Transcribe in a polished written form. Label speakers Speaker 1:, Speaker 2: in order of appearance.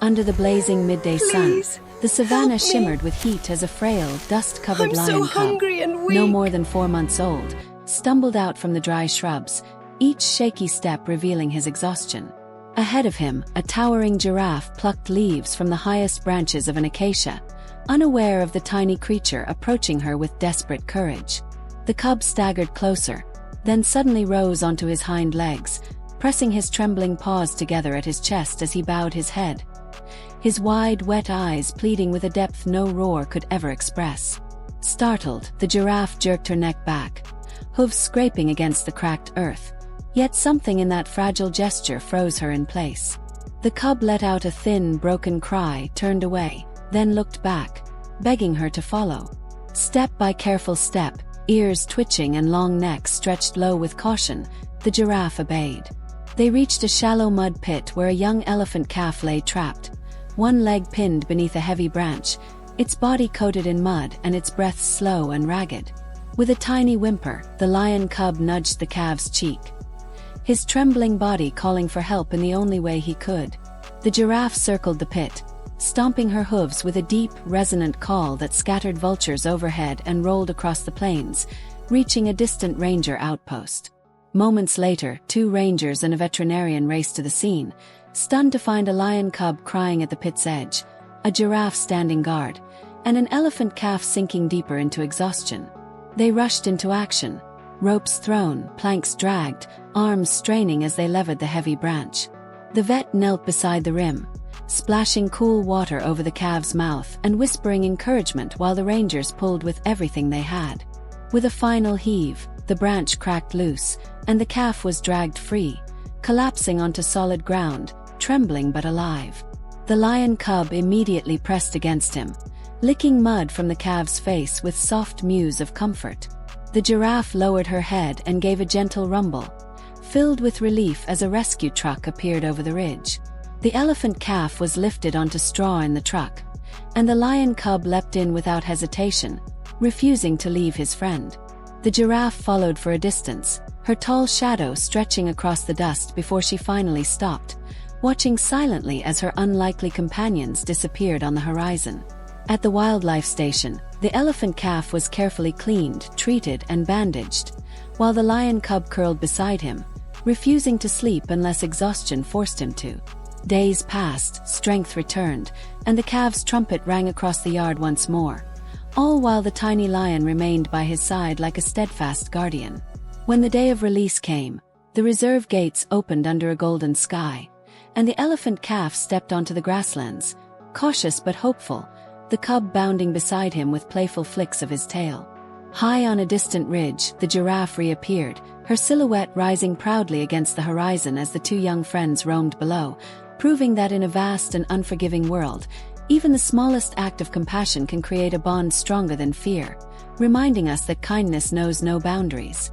Speaker 1: Under the blazing midday sun,
Speaker 2: Please,
Speaker 1: the savannah
Speaker 2: help me.
Speaker 1: shimmered with heat as a frail, dust-covered
Speaker 2: I'm
Speaker 1: lion
Speaker 2: so
Speaker 1: cub,
Speaker 2: hungry and weak.
Speaker 1: no more than 4 months old, stumbled out from the dry shrubs, each shaky step revealing his exhaustion. Ahead of him, a towering giraffe plucked leaves from the highest branches of an acacia, unaware of the tiny creature approaching her with desperate courage. The cub staggered closer, then suddenly rose onto his hind legs, pressing his trembling paws together at his chest as he bowed his head, his wide, wet eyes pleading with a depth no roar could ever express. Startled, the giraffe jerked her neck back, hooves scraping against the cracked earth, yet something in that fragile gesture froze her in place. The cub let out a thin, broken cry, turned away, then looked back, begging her to follow. Step by careful step, ears twitching and long neck stretched low with caution, the giraffe obeyed. They reached a shallow mud pit where a young elephant calf lay trapped, one leg pinned beneath a heavy branch, its body coated in mud and its breath slow and ragged. With a tiny whimper, the lion cub nudged the calf's cheek, his trembling body calling for help in the only way he could. The giraffe circled the pit, stomping her hooves with a deep, resonant call that scattered vultures overhead and rolled across the plains, reaching a distant ranger outpost. Moments later, 2 rangers and a veterinarian raced to the scene, stunned to find a lion cub crying at the pit's edge, a giraffe standing guard, and an elephant calf sinking deeper into exhaustion. They rushed into action, ropes thrown, planks dragged, arms straining as they levered the heavy branch. The vet knelt beside the rim, splashing cool water over the calf's mouth and whispering encouragement while the rangers pulled with everything they had. With a final heave, the branch cracked loose, and the calf was dragged free, collapsing onto solid ground, trembling but alive. The lion cub immediately pressed against him, licking mud from the calf's face with soft mews of comfort. The giraffe lowered her head and gave a gentle rumble, filled with relief as a rescue truck appeared over the ridge. The elephant calf was lifted onto straw in the truck, and the lion cub leapt in without hesitation, refusing to leave his friend. The giraffe followed for a distance, her tall shadow stretching across the dust before she finally stopped, watching silently as her unlikely companions disappeared on the horizon. At the wildlife station, the elephant calf was carefully cleaned, treated, and bandaged, while the lion cub curled beside him, refusing to sleep unless exhaustion forced him to. Days passed, strength returned, and the calf's trumpet rang across the yard once more, all while the tiny lion remained by his side like a steadfast guardian. When the day of release came, the reserve gates opened under a golden sky, and the elephant calf stepped onto the grasslands, cautious but hopeful, the cub bounding beside him with playful flicks of his tail. High on a distant ridge, the giraffe reappeared, her silhouette rising proudly against the horizon as the 2 young friends roamed below, proving that in a vast and unforgiving world, even the smallest act of compassion can create a bond stronger than fear, reminding us that kindness knows no boundaries.